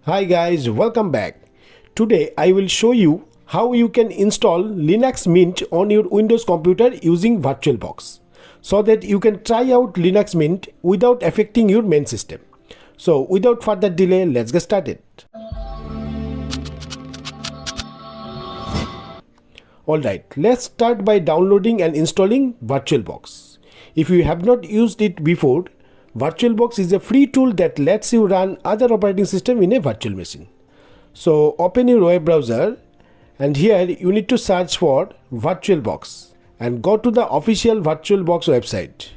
Hi guys, welcome back. Today I will show you how you can install LinuxMint on your Windows computer using VirtualBox so that you can try out LinuxMint without affecting your main system. So without further delay, let's get started. Alright, let's start by downloading and installing VirtualBox. If you have not used it before, VirtualBox is a free tool that lets you run other operating system in a virtual machine. So open your web browser and here you need to search for VirtualBox and go to the official VirtualBox website.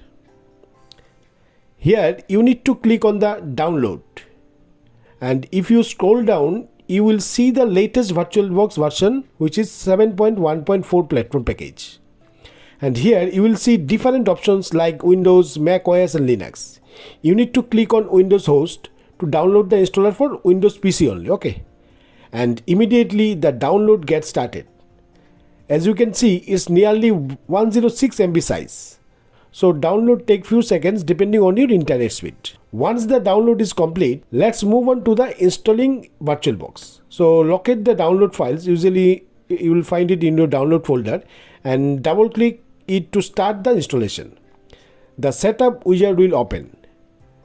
Here you need to click on the download, and if you scroll down you will see the latest VirtualBox version, which is 7.1.4 platform package. And here you will see different options like Windows, Mac OS and Linux. You need to click on Windows host to download the installer for Windows PC only, okay? And immediately the download gets started. As you can see, it's nearly 106 MB size. So download take few seconds depending on your internet speed. Once the download is complete, let's move on to the installing VirtualBox. So locate the download files. Usually you will find it in your download folder and double click it to start the installation. The setup wizard will open.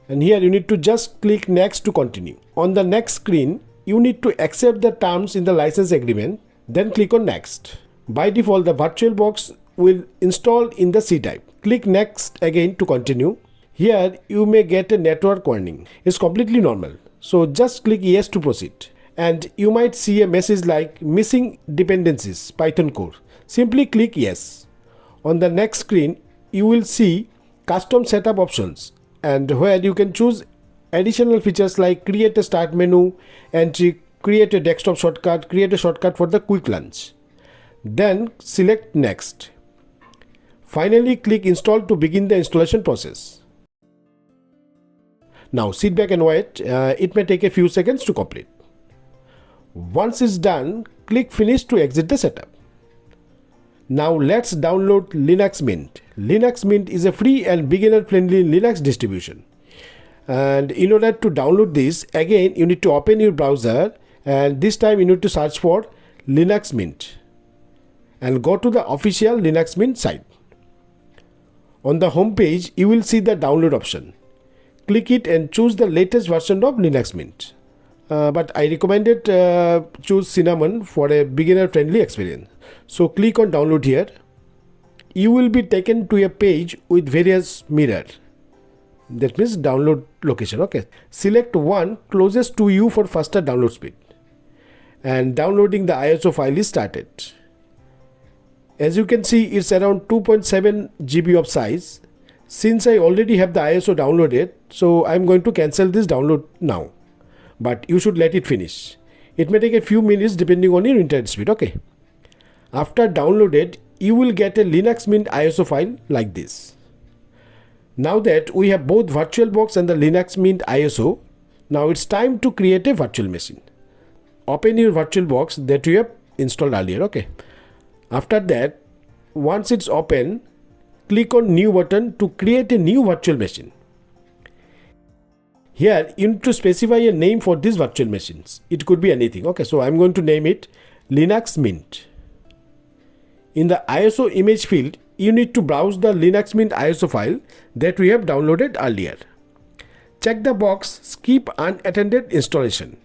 And here you need to just click next to continue. On the next screen, you need to accept the terms in the license agreement, then click on next. By default, the VirtualBox will install in the C type. Click next again to continue. Here you may get a network warning. It's completely normal. So just click yes to proceed. And you might see a message like missing dependencies, Python core. Simply click yes. On the next screen, you will see custom setup options, and where you can choose additional features like create a start menu, entry, create a desktop shortcut, create a shortcut for the quick launch. Then select next. Finally, click install to begin the installation process. Now sit back and wait. It may take a few seconds to complete. Once it's done, click finish to exit the setup. Now let's download LinuxMint. LinuxMint is a free and beginner-friendly Linux distribution. And in order to download this, again you need to open your browser, and this time you need to search for LinuxMint and go to the official LinuxMint site. On the home page, you will see the download option. Click it and choose the latest version of LinuxMint. But I recommended choose Cinnamon for a beginner-friendly experience. So click on download here. You will be taken to a page with various mirrors. That means download location, okay. Select one closest to you for faster download speed. And downloading the ISO file is started. As you can see, it's around 2.7 GB of size. Since I already have the ISO downloaded, so I'm going to cancel this download now. But you should let it finish. It may take a few minutes depending on your internet speed, okay. After downloaded, you will get a LinuxMint ISO file like this. Now that we have both VirtualBox and the LinuxMint ISO, now it's time to create a virtual machine. Open your VirtualBox that you have installed earlier, okay. After that, once it's open, click on new button to create a new virtual machine. Here you need to specify a name for these virtual machines. It could be anything, okay. So I'm going to name it LinuxMint. In the ISO image field, you need to browse the LinuxMint ISO file that we have downloaded earlier. Check the box skip unattended installation.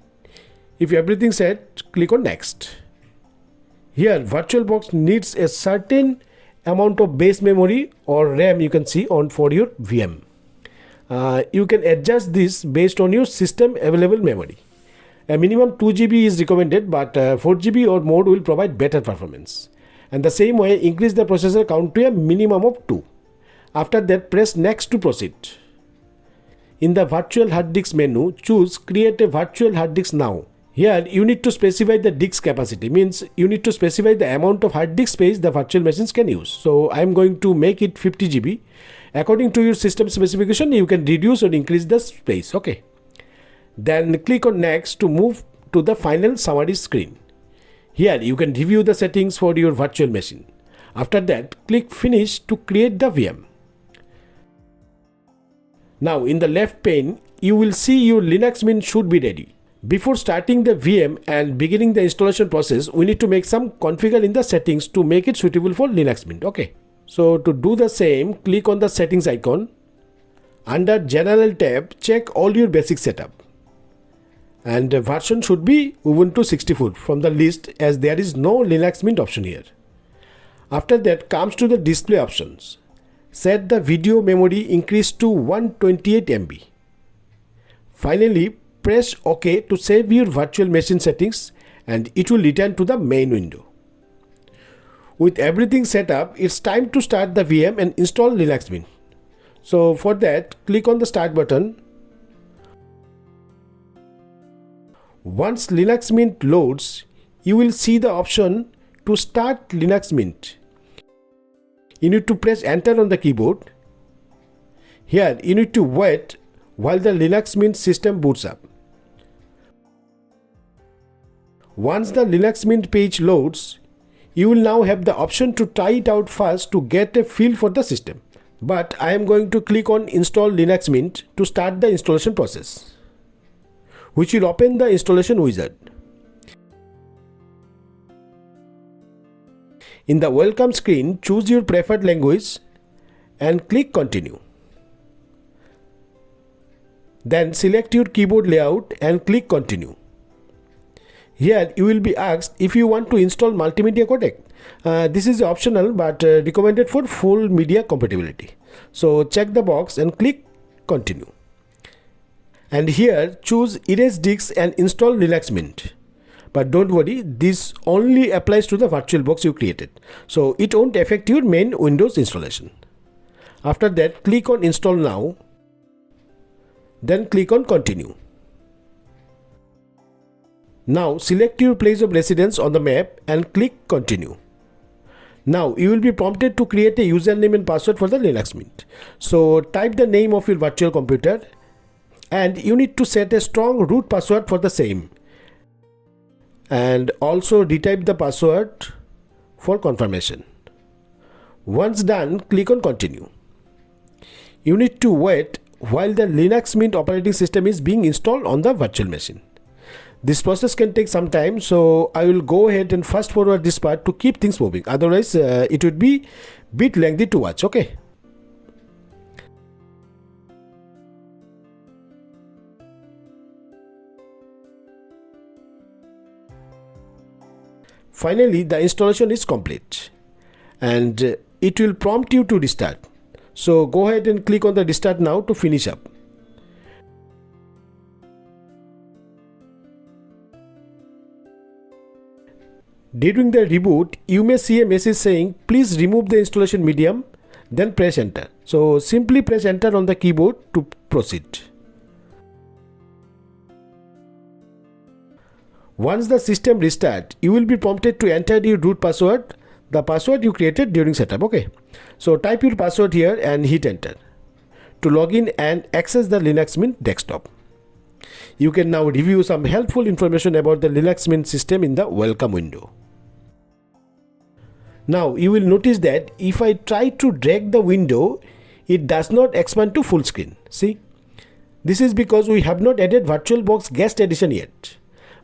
If everything's set, click on next. Here VirtualBox needs a certain amount of base memory or RAM, you can see, on for your VM. You can adjust this based on your system available memory. A minimum 2 GB is recommended, but 4 GB or more will provide better performance. And the same way, increase the processor count to a minimum of 2. After that, press next to proceed. In the virtual hard disk menu, choose create a virtual hard disk now. Here you need to specify the disk capacity, means you need to specify the amount of hard disk space the virtual machines can use. So I'm going to make it 50 GB. According to your system specification, you can reduce or increase the space, okay. Then click on next to move to the final summary screen. Here you can review the settings for your virtual machine. After that, click finish to create the VM. Now in the left pane, you will see your LinuxMint should be ready. Before starting the VM and beginning the installation process, we need to make some configure in the settings to make it suitable for LinuxMint. Okay. So to do the same, click on the settings icon. Under General tab, check all your basic setup. And the version should be Ubuntu 64 from the list, as there is no LinuxMint option here. After that comes to the display options. Set the video memory increase to 128 MB. Finally, press OK to save your virtual machine settings and it will return to the main window. With everything set up, it's time to start the VM and install LinuxMint. So for that, click on the Start button. Once LinuxMint loads, you will see the option to start LinuxMint. You need to press Enter on the keyboard. Here, you need to wait while the LinuxMint system boots up. Once the LinuxMint page loads, you will now have the option to try it out first to get a feel for the system. But I am going to click on Install LinuxMint to start the installation process, which will open the installation wizard. In the welcome screen, choose your preferred language and click Continue. Then select your keyboard layout and click Continue. Here you will be asked if you want to install multimedia codec. This is optional but recommended for full media compatibility. So check the box and click Continue. And here choose Erase Disks and install LinuxMint. But don't worry, this only applies to the VirtualBox you created. So it won't affect your main Windows installation. After that, click on Install Now. Then click on Continue. Now select your place of residence on the map and click Continue. Now you will be prompted to create a username and password for the LinuxMint. So type the name of your virtual computer and you need to set a strong root password for the same. And also retype the password for confirmation. Once done, click on Continue. You need to wait while the LinuxMint operating system is being installed on the virtual machine. This process can take some time, so I will go ahead and fast forward this part to keep things moving. Otherwise, it would be a bit lengthy to watch. Okay. Finally, the installation is complete and it will prompt you to restart. So go ahead and click on the Restart Now to finish up. During the reboot, you may see a message saying, please remove the installation medium, then press Enter. So simply press Enter on the keyboard to proceed. Once the system restarts, you will be prompted to enter your root password, the password you created during setup. Okay. So type your password here and hit Enter to log in and access the LinuxMint desktop. You can now review some helpful information about the LinuxMint system in the Welcome window. Now you will notice that if I try to drag the window, it does not expand to full screen. See, this is because we have not added VirtualBox Guest Addition yet.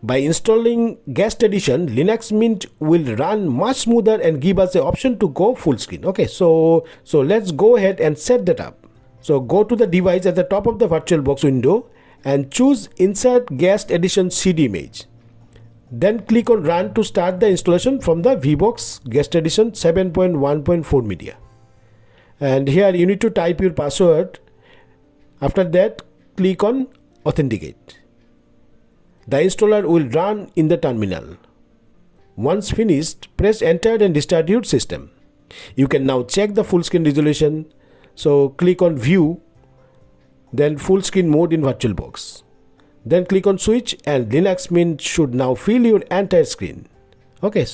By installing Guest Addition, LinuxMint will run much smoother and give us the option to go full screen. Okay, so let's go ahead and set that up. So go to the device at the top of the VirtualBox window and choose Insert Guest Addition CD image. Then click on Run to start the installation from the VBox Guest Addition 7.1.4 media. And here you need to type your password. After that, click on Authenticate. The installer will run in the terminal. Once finished, press Enter and restart your system. You can now check the full screen resolution. So click on View, then Full Screen Mode in VirtualBox. Then click on Switch and LinuxMint should now fill your entire screen. Okay,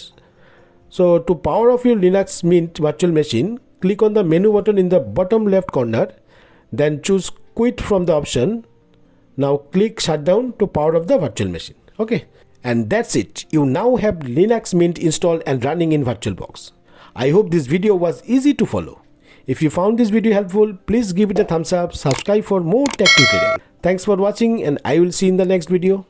so to power off your LinuxMint virtual machine, click on the menu button in the bottom left corner, then choose Quit from the option. Now click Shutdown to power off the virtual machine. Okay, and that's it. You now have LinuxMint installed and running in VirtualBox. I hope this video was easy to follow. If you found this video helpful, please give it a thumbs up, subscribe for more tech tutorials. Thanks for watching and I will see you in the next video.